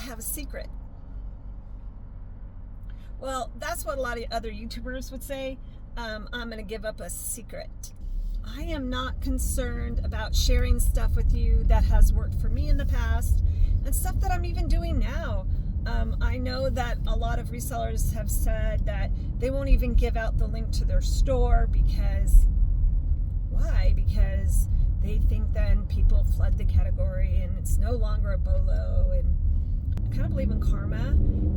have a secret. Well, that's what a lot of other YouTubers would say. I'm going to give up a secret. I am not concerned about sharing stuff with you that has worked for me in the past and stuff that I'm even doing now. I know that a lot of resellers have said that they won't even give out the link to their store because, why? Because they think then people flood the category and it's no longer a BOLO, and I kind of believe in karma.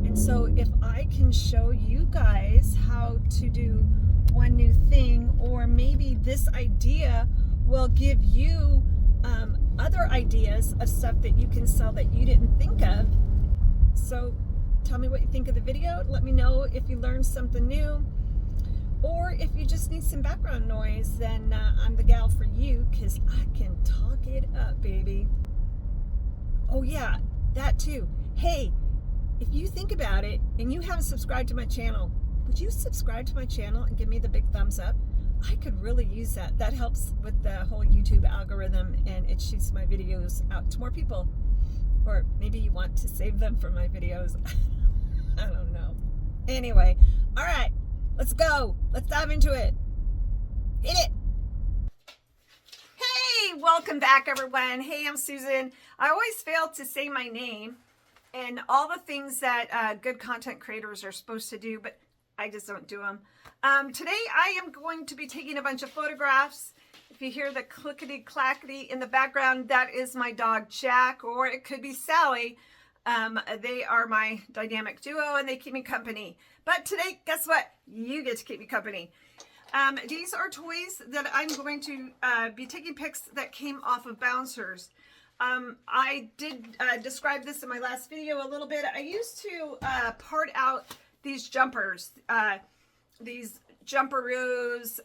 And so if I can show you guys how to do one new thing, or maybe this idea will give you other ideas of stuff that you can sell that you didn't think of. So tell me what you think of the video. Let me know if you learned something new, or if you just need some background noise, then I'm the gal for you, because I can talk it up, baby. Oh yeah, that too. Hey, if you think about it and you haven't subscribed to my channel, would you subscribe to my channel and give me the big thumbs up? I could really use that. That helps with the whole YouTube algorithm, and it shoots my videos out to more people. Or maybe you want to save them for my videos. I don't know. Anyway, all right, let's go. Let's dive into it. Hit it. Hey, welcome back, everyone. Hey, I'm Susan. I always fail to say my name and all the things that good content creators are supposed to do, but I just don't do them. Today, I am going to be taking a bunch of photographs. If you hear the clickety-clackety in the background, that is my dog, Jack, or it could be Sally. They are my dynamic duo, and they keep me company. But today, guess what? You get to keep me company. These are toys that I'm going to be taking pics that came off of bouncers. I did describe this in my last video a little bit. I used to part out these jumpers, these jumperoos.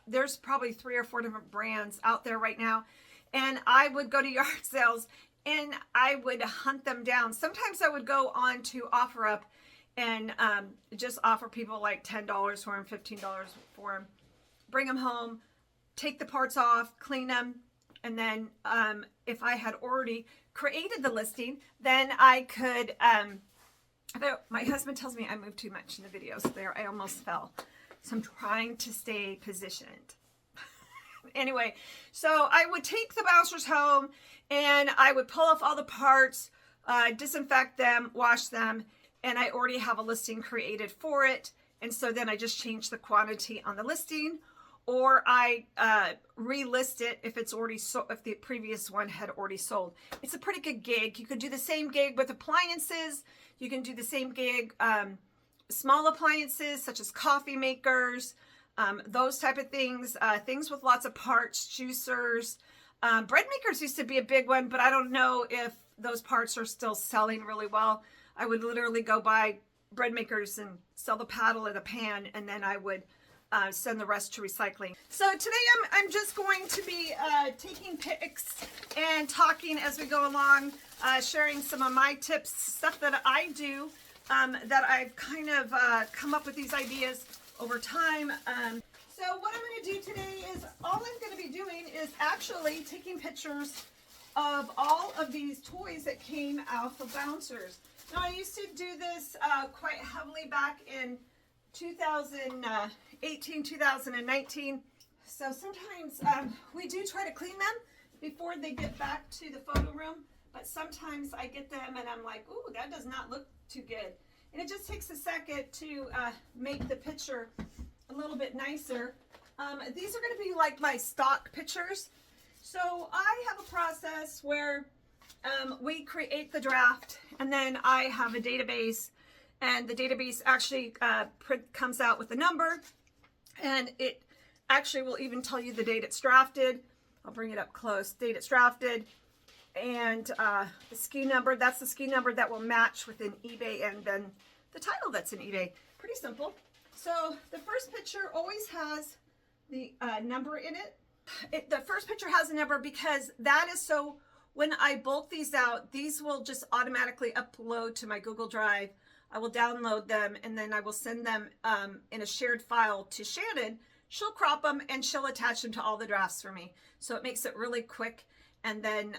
There's probably 3 or 4 different brands out there right now. And I would go to yard sales and I would hunt them down. Sometimes I would go on to OfferUp and just offer people like $10 for them, $15 for them, bring them home, take the parts off, clean them, and then if I had already created the listing, then I could, my husband tells me I move too much in the videos there. I almost fell. So I'm trying to stay positioned. Anyway, so I would take the bouncers home and I would pull off all the parts, disinfect them, wash them, and I already have a listing created for it. And so then I just change the quantity on the listing, or I relist it if it's already sold, if the previous one had already sold. It's a pretty good gig. You could do the same gig with appliances. You can do the same gig, small appliances such as coffee makers, those type of things, things with lots of parts, juicers. Bread makers used to be a big one, but I don't know if those parts are still selling really well. I would literally go buy bread makers and sell the paddle and the pan, and then I would send the rest to recycling. So today I'm just going to be taking pics and talking as we go along, sharing some of my tips, stuff that I do, that I've kind of come up with these ideas over time. So what I'm going to do today is, all I'm going to be doing is actually taking pictures of all of these toys that came out of bouncers. Now, I used to do this quite heavily back in 2018, 2019. So sometimes we do try to clean them before they get back to the photo room. But sometimes I get them and I'm like, ooh, that does not look too good. And it just takes a second to make the picture a little bit nicer. These are going to be like my stock pictures. So I have a process where we create the draft, and then I have a database, and the database actually comes out with a number, and it actually will even tell you the date it's drafted. I'll bring it up close. Date it's drafted, and the SKU number. That's the SKU number that will match within eBay, and then the title that's in eBay. Pretty simple. So the first picture always has the number in it. The first picture has a number because that is so when I bulk these out, these will just automatically upload to my Google Drive. I will download them, and then I will send them in a shared file to Shannon. She'll crop them and she'll attach them to all the drafts for me. So it makes it really quick. And then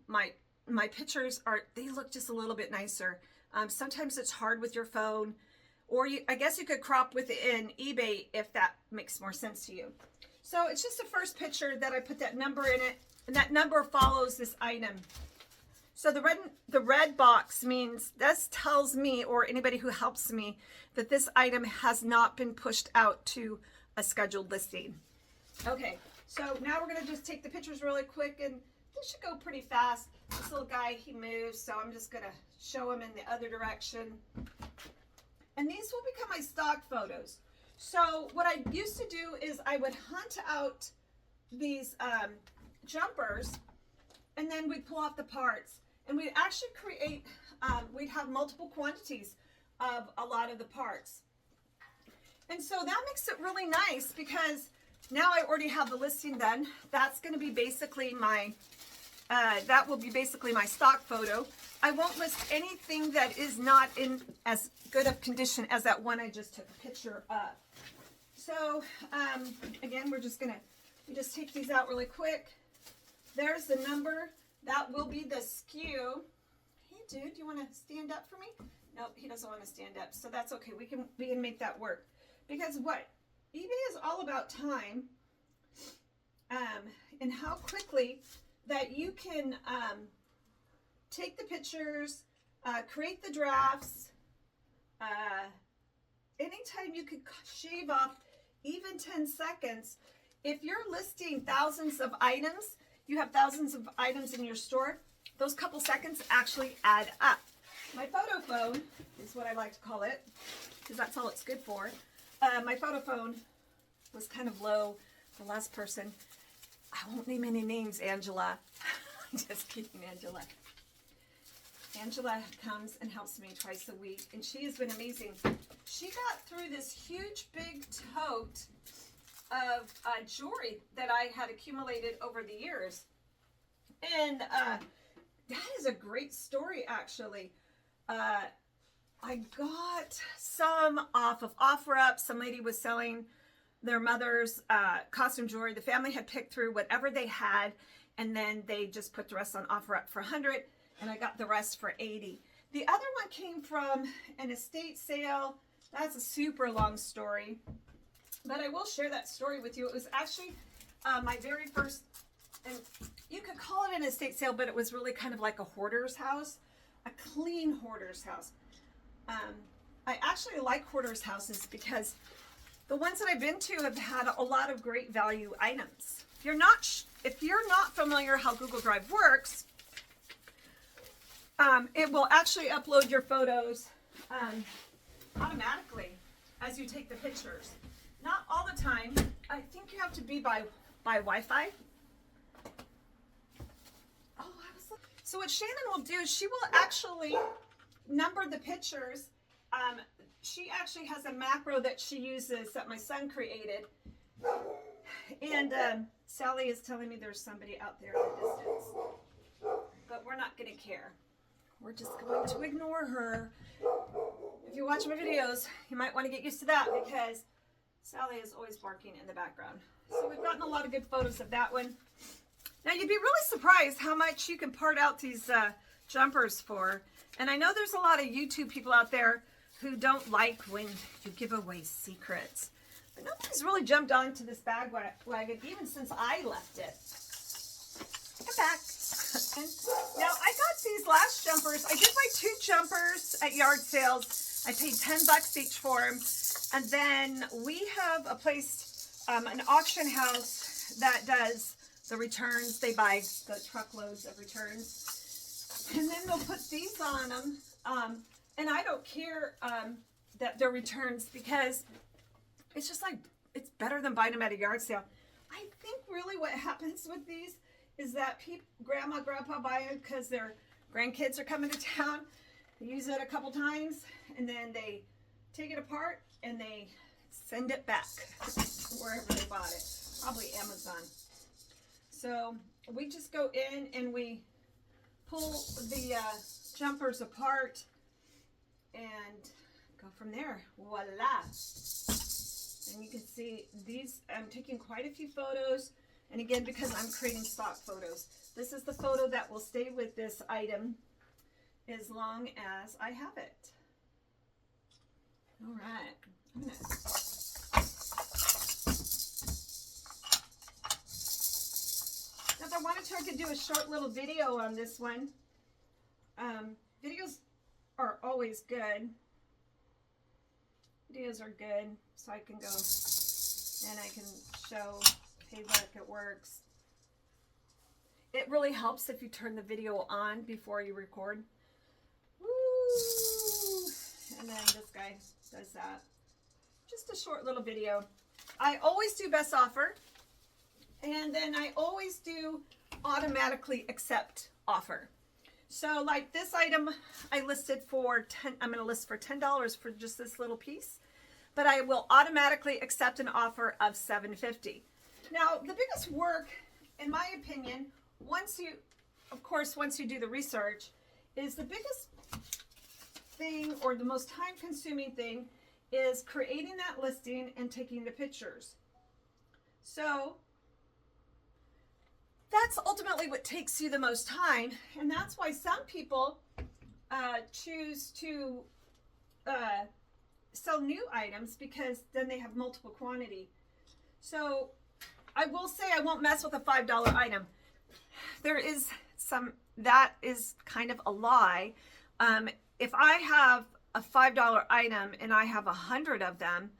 my my pictures they look just a little bit nicer. Sometimes it's hard with your phone, or I guess you could crop within eBay if that makes more sense to you. So it's just the first picture that I put that number in it, and that number follows this item. So the red box means, this tells me, or anybody who helps me, that this item has not been pushed out to a scheduled listing. Okay, so now we're gonna just take the pictures really quick, and this should go pretty fast. This little guy, he moves, so I'm just gonna show him in the other direction. And these will become my stock photos. So what I used to do is I would hunt out these jumpers, and then we'd pull off the parts, and we'd actually create, we'd have multiple quantities of a lot of the parts. And so that makes it really nice, because now I already have the listing done. That's going to be basically my, that will be basically my stock photo. I won't list anything that is not in as good of condition as that one I just took a picture of. So again, we just take these out really quick. There's the number. That will be the SKU. Hey dude, you want to stand up for me? Nope, he doesn't want to stand up, so that's okay. We can make that work. Because what eBay is all about time, and how quickly that you can take the pictures, create the drafts. Anytime you could shave off even 10 seconds. If you're listing thousands of items, you have thousands of items in your store, those couple seconds actually add up. My photo phone is what I like to call it, because that's all it's good for. My photo phone was kind of low. The last person, I won't name any names, Angela. Just kidding, Angela. Angela comes and helps me twice a week, and she has been amazing. She got through this huge big tote of jewelry that I had accumulated over the years. And that is a great story, actually. I got some off of OfferUp. Some lady was selling their mother's costume jewelry. The family had picked through whatever they had, and then they just put the rest on OfferUp for $100, and I got the rest for $80. The other one came from an estate sale. That's a super long story, but I will share that story with you. It was actually my very first, and you could call it an estate sale, but it was really kind of like a hoarder's house, a clean hoarder's house. I actually like hoarders houses because the ones that I've been to have had a lot of great value items. If you're not familiar how Google Drive works, it will actually upload your photos automatically as you take the pictures. Not all the time. I think you have to be by Wi-Fi. So what Shannon will do, she will actually number the pictures. She actually has a macro that she uses that my son created. And Sally is telling me there's somebody out there in the distance. But we're not going to care. We're just going to ignore her. If you watch my videos, you might want to get used to that, because Sally is always barking in the background. So we've gotten a lot of good photos of that one. Now you'd be really surprised how much you can part out these jumpers for. And I know there's a lot of YouTube people out there who don't like when you give away secrets. But nobody's really jumped onto this bag wagon even since I left it. Come back. And now I got these last jumpers. I did buy 2 jumpers at yard sales. I paid $10 each for them. And then we have a place, an auction house that does the returns. They buy the truckloads of returns. And then they'll put these on them. And I don't care that they're returns, because it's just like, it's better than buying them at a yard sale. I think really what happens with these is that grandma, grandpa buy it because their grandkids are coming to town. They use it a couple times, and then they take it apart and they send it back wherever they bought it, probably Amazon. So we just go in and we pull the jumpers apart and go from there. Voila! And you can see these, I'm taking quite a few photos, And again, because I'm creating stock photos, this is the photo that will stay with this item as long as I have it. All right. If I wanted to, I could do a short little video on this one. Videos are always good. Videos are good, so I can go and I can show, hey look, it works. It really helps if you turn the video on before you record. Woo! And then this guy does that. Just a short little video. I always do best offer, and then I always do automatically accept offer. So like this item I listed for I'm going to list for $10 for just this little piece, but I will automatically accept an offer of $7.50. Now the biggest work, in my opinion, once you do the research, is the biggest thing, or the most time consuming thing, is creating that listing and taking the pictures. So that's ultimately what takes you the most time, and that's why some people choose to sell new items, because then they have multiple quantity. So I will say I won't mess with a $5 item. There is some, that is kind of a lie. If I have a $5 item and I have 100 of them,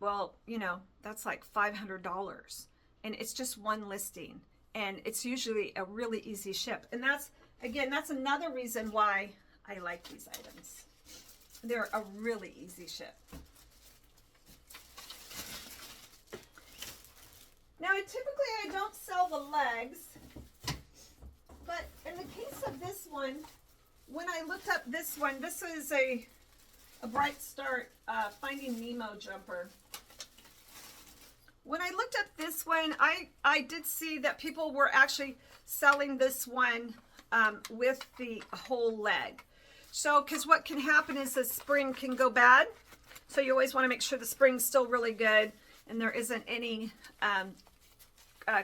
well, you know, that's like $500, and it's just one listing. And it's usually a really easy ship. And that's, again, that's another reason why I like these items. They're a really easy ship. Now, typically I don't sell the legs, but in the case of this one, when I looked up this one, this is a Bright Start Finding Nemo jumper. When I looked up this one, I did see that people were actually selling this one with the whole leg. So, because what can happen is the spring can go bad. So you always want to make sure the spring's still really good and there isn't any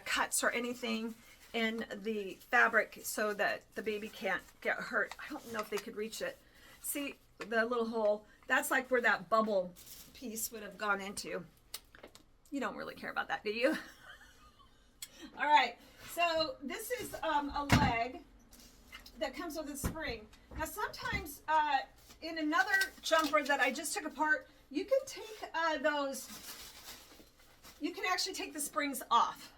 cuts or anything in the fabric so that the baby can't get hurt. I don't know if they could reach it. See the little hole? That's like where that bubble piece would have gone into. You don't really care about that, do you? All right, so this is a leg that comes with a spring. Now sometimes in another jumper that I just took apart, you can take you can actually take the springs off.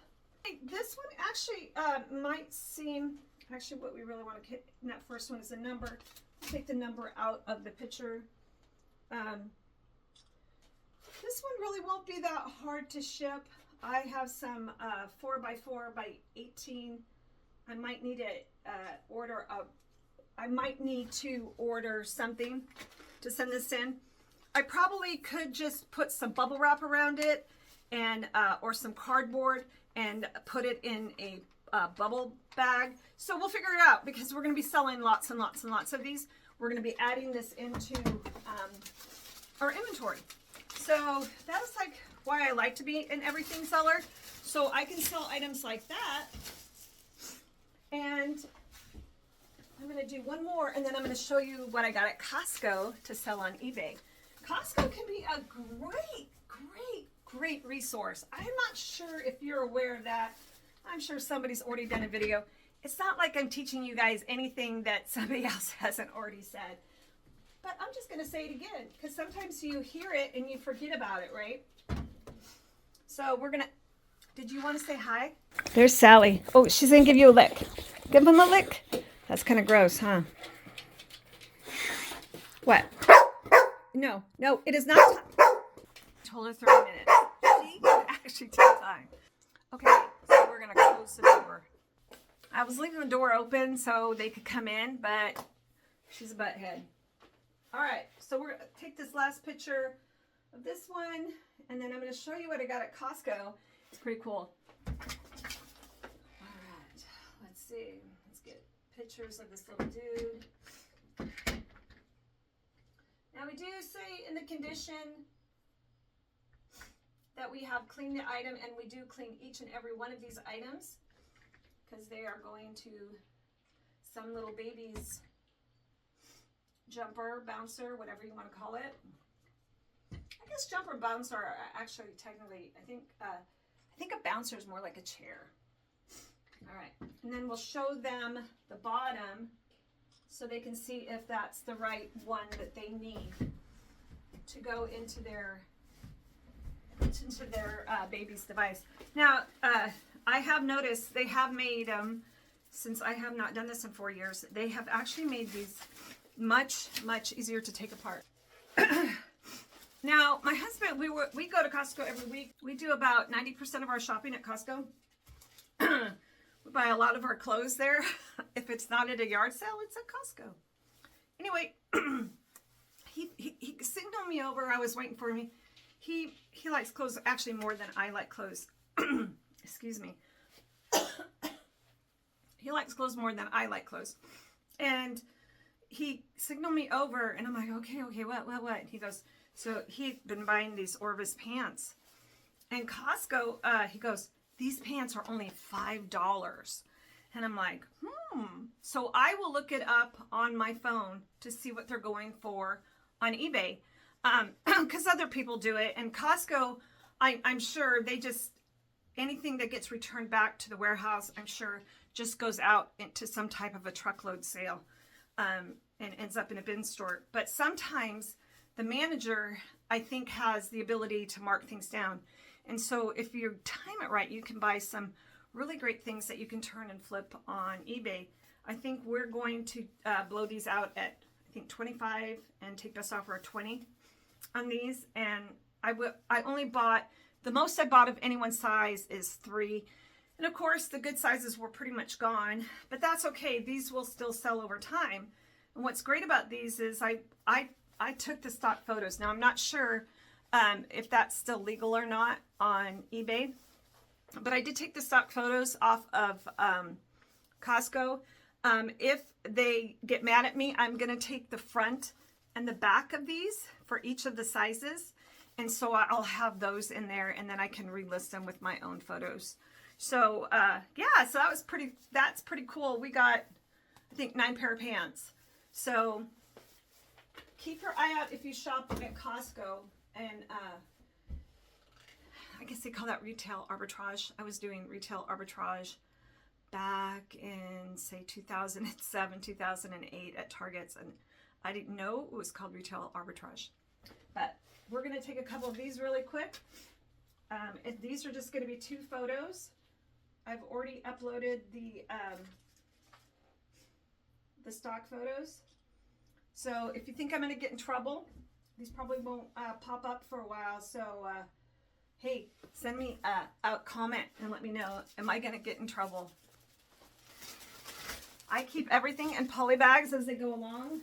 This one actually might seem, actually what we really want to get in that first one is the number. Take the number out of the picture. This one really won't be that hard to ship. I have some 4x4x18. I might need to order something to send this in. I probably could just put some bubble wrap around it and or some cardboard and put it in a bubble bag. So we'll figure it out, because we're going to be selling lots and lots and lots of these. We're going to be adding this into our inventory. So that's like why I like to be an everything seller. So I can sell items like that. And I'm going to do one more, and then I'm going to show you what I got at Costco to sell on eBay. Costco can be a great resource. I'm not sure if you're aware of that. I'm sure somebody's already done a video. It's not like I'm teaching you guys anything that somebody else hasn't already said. But I'm just going to say it again, because sometimes you hear it and you forget about it, right? So we're going to... Did you want to say hi? There's Sally. Oh, she's going to give you a lick. Give him a lick. That's kind of gross, huh? What? No, it is not time. I told her 30 minutes. She can actually take time. Okay, so we're going to close the door. I was leaving the door open so they could come in, but she's a butthead. All right, so we're going to take this last picture of this one, and then I'm going to show you what I got at Costco. It's pretty cool. All right, let's see. Let's get pictures of this little dude. Now we do say in the condition that we have cleaned the item, and we do clean each and every one of these items because they are going to some little baby's jumper, bouncer, whatever you want to call it. I guess jumper, bouncer are actually technically, I think a bouncer is more like a chair. All right, and then we'll show them the bottom so they can see if that's the right one that they need to go into their baby's device. Now, I have noticed they have made, since I have not done this in 4 years, they have actually made these much, much easier to take apart. Now, my husband, we go to Costco every week. We do about 90% of our shopping at Costco. We buy a lot of our clothes there. If it's not at a yard sale, it's at Costco. Anyway, he signaled me over. I was waiting for me. He likes clothes actually more than I like clothes. Excuse me. He likes clothes more than I like clothes. And he signaled me over, and I'm like, okay, what? He goes, so he'd been buying these Orvis pants. And Costco, he goes, these pants are only $5. And I'm like, So I will look it up on my phone to see what they're going for on eBay. Because other people do it. And Costco, I'm sure they just, anything that gets returned back to the warehouse, I'm sure just goes out into some type of a truckload sale and ends up in a bin store. But sometimes the manager, I think, has the ability to mark things down. And so if you time it right, you can buy some really great things that you can turn and flip on eBay. I think we're going to blow these out at, I think, 25 and take this offer at 20 on these. And I only bought, the most I bought of anyone's size is 3. And of course, the good sizes were pretty much gone, but that's okay. These will still sell over time. And what's great about these is I took the stock photos. Now, I'm not sure if that's still legal or not on eBay, but I did take the stock photos off of Costco. If they get mad at me, I'm going to take the front and the back of these for each of the sizes. And so I'll have those in there, and then I can relist them with my own photos. So yeah, so that's pretty cool. We got, I think, 9 pair of pants. So keep your eye out if you shop at Costco. And I guess they call that retail arbitrage. I was doing retail arbitrage back in, say, 2007, 2008 at Targets, and I didn't know it was called retail arbitrage. But we're going to take a couple of these really quick. These are just going to be 2 photos. I've already uploaded the stock photos. So if you think I'm going to get in trouble, these probably won't pop up for a while. So hey, send me a comment and let me know, am I going to get in trouble? I keep everything in poly bags as they go along.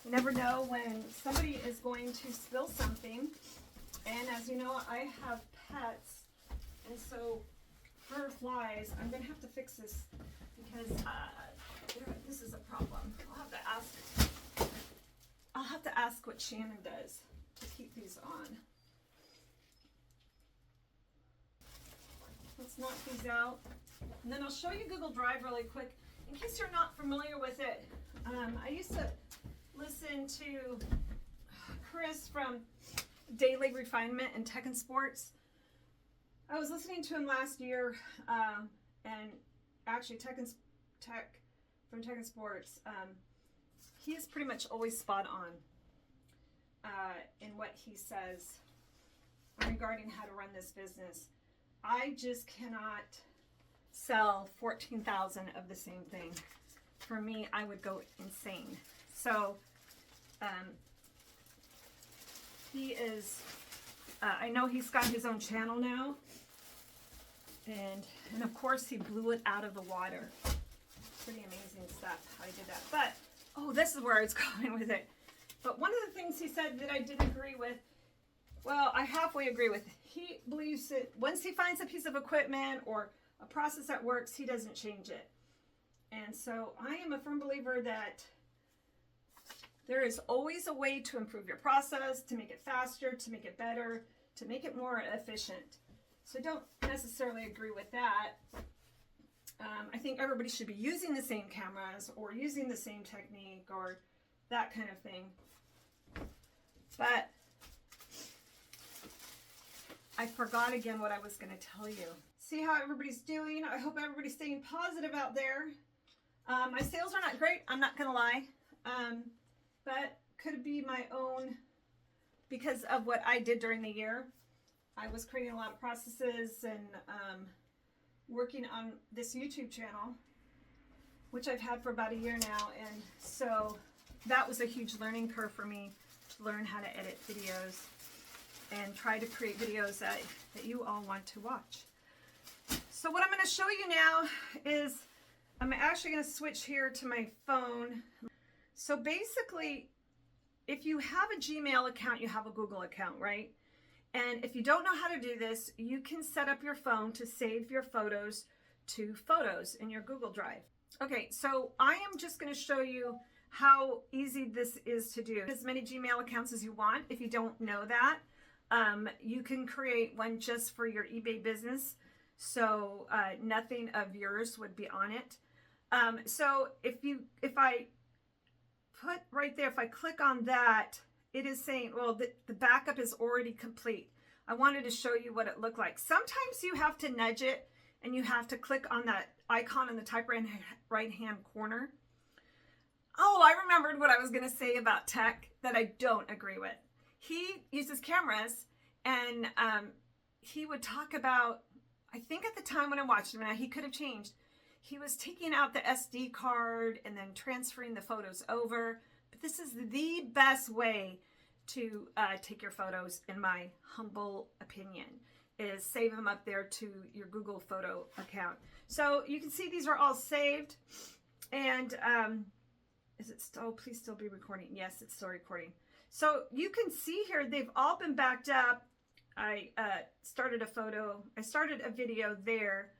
You never know when somebody is going to spill something. And as you know, I have pets, and so for flies, I'm going to have to fix this because this is a problem. I'll have to ask what Shannon does to keep these on. Let's knock these out. And then I'll show you Google Drive really quick. In case you're not familiar with it, I used to listen to Chris from Daily Refinement and Tech and Sports. I was listening to him last year, and actually Tech from Tech and Sports, he is pretty much always spot on in what he says regarding how to run this business. I just cannot sell 14,000 of the same thing. For me, I would go insane. So he is, I know he's got his own channel now, and of course he blew it out of the water. Pretty amazing stuff how he did that. But oh, this is where I was going with it. But one of the things he said that I didn't agree with, well, I halfway agree with. He believes that once he finds a piece of equipment or a process that works, he doesn't change it. And so I am a firm believer that there is always a way to improve your process, to make it faster, to make it better, to make it more efficient. So I don't necessarily agree with that. I think everybody should be using the same cameras or using the same technique or that kind of thing. But I forgot again what I was going to tell you. See how everybody's doing? I hope everybody's staying positive out there. My sales are not great, I'm not going to lie. But could be my own, because of what I did during the year. I was creating a lot of processes and working on this YouTube channel, which I've had for about a year now. And so that was a huge learning curve for me to learn how to edit videos and try to create videos that you all want to watch. So what I'm going to show you now is, I'm actually going to switch here to my phone. So basically, if you have a Gmail account, you have a Google account, right? And if you don't know how to do this, you can set up your phone to save your photos to Photos in your Google Drive. Okay, so I am just going to show you how easy this is to do. As many Gmail accounts as you want. If you don't know that, you can create one just for your eBay business. So nothing of yours would be on it. So if I put right there, if I click on that, it is saying, well, the backup is already complete. I wanted to show you what it looked like. Sometimes you have to nudge it and you have to click on that icon in the top right hand corner. Oh, I remembered what I was going to say about tech that I don't agree with. He uses cameras, and he would talk about, I think at the time when I watched him, now he could have changed, he was taking out the SD card and then transferring the photos over. But this is the best way to take your photos, in my humble opinion, is save them up there to your Google photo account. So you can see these are all saved. And is it still, please still be recording? Yes, it's still recording. So you can see here, they've all been backed up. I started a video there.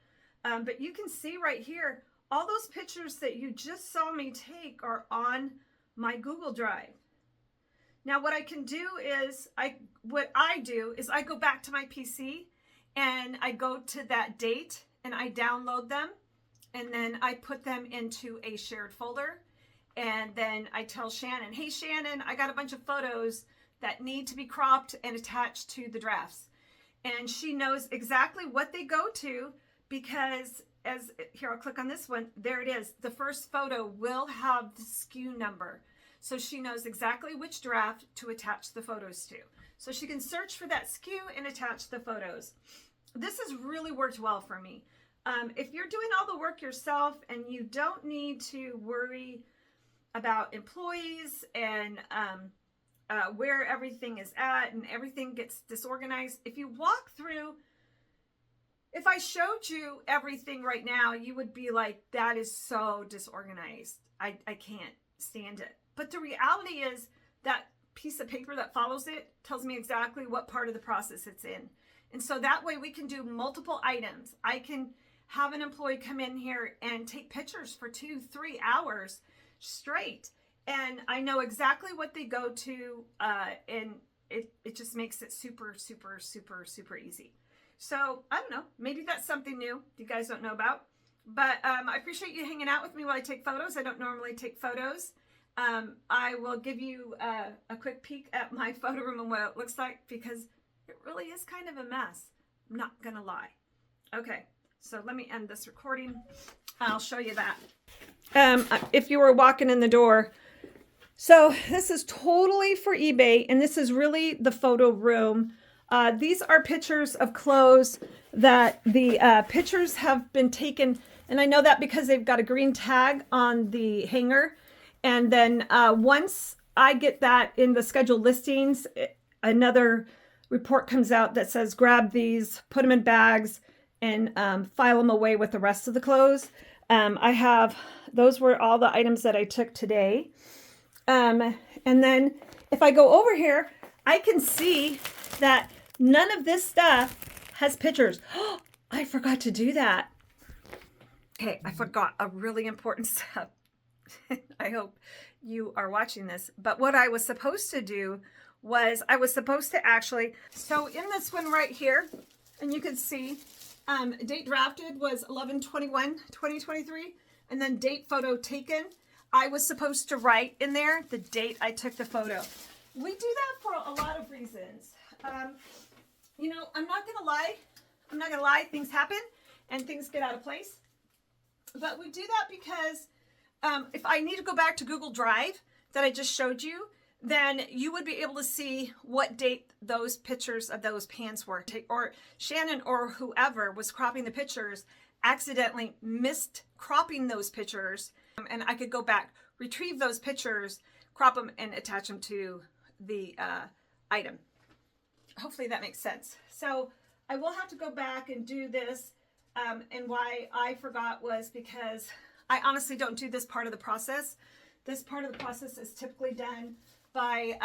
But you can see right here, all those pictures that you just saw me take are on my Google Drive. Now what I can do is, I go back to my PC and I go to that date and I download them, and then I put them into a shared folder. And then I tell Shannon, hey Shannon, I got a bunch of photos that need to be cropped and attached to the drafts. And she knows exactly what they go to, because here, I'll click on this one. There it is. The first photo will have the SKU number. So she knows exactly which draft to attach the photos to. So she can search for that SKU and attach the photos. This has really worked well for me. If you're doing all the work yourself and you don't need to worry about employees and where everything is at and everything gets disorganized, if you walk through, if I showed you everything right now, you would be like, that is so disorganized. I can't stand it. But the reality is that piece of paper that follows it tells me exactly what part of the process it's in. And so that way we can do multiple items. I can have an employee come in here and take pictures for 2-3 hours straight. And I know exactly what they go to, and it just makes it super, super, super, super easy. So I don't know, maybe that's something new you guys don't know about. But I appreciate you hanging out with me while I take photos. I don't normally take photos. I will give you a quick peek at my photo room and what it looks like, because it really is kind of a mess. I'm not gonna lie. Okay, so let me end this recording. I'll show you that. If you were walking in the door. So this is totally for eBay, and this is really the photo room. These are pictures of clothes that the pictures have been taken, and I know that because they've got a green tag on the hanger. And then once I get that in the scheduled listings, another report comes out that says grab these, put them in bags, and file them away with the rest of the clothes. Those were all the items that I took today. And then if I go over here, I can see that none of this stuff has pictures. Oh, I forgot to do that. Okay, I forgot a really important step. I hope you are watching this. But what I was supposed to do was I was supposed to actually, so in this one right here, and you can see, date drafted was 11/21/2023, and then date photo taken. I was supposed to write in there the date I took the photo. We do that for a lot of reasons. You know, I'm not gonna lie, things happen and things get out of place. But we do that because if I need to go back to Google Drive that I just showed you, then you would be able to see what date those pictures of those pants were. Or Shannon or whoever was cropping the pictures accidentally missed cropping those pictures, and I could go back, retrieve those pictures, crop them, and attach them to the item. Hopefully that makes sense. So I will have to go back and do this, and why I forgot was because I honestly don't do this part of the process. This part of the process is typically done by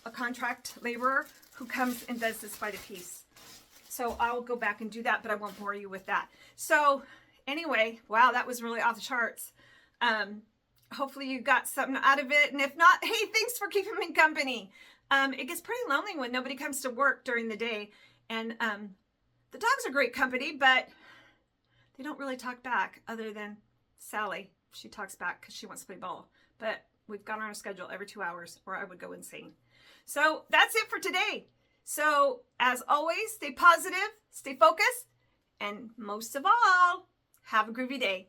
a contract laborer who comes and does this by the piece. So I'll go back and do that, but I won't bore you with that. So anyway, wow, that was really off the charts. Hopefully you got something out of it. And if not, hey, thanks for keeping me company. It gets pretty lonely when nobody comes to work during the day. And the dogs are great company, but they don't really talk back other than Sally. She talks back because she wants to play ball. But we've got on a schedule every 2 hours or I would go insane. So that's it for today. So as always, stay positive, stay focused, and most of all, have a groovy day.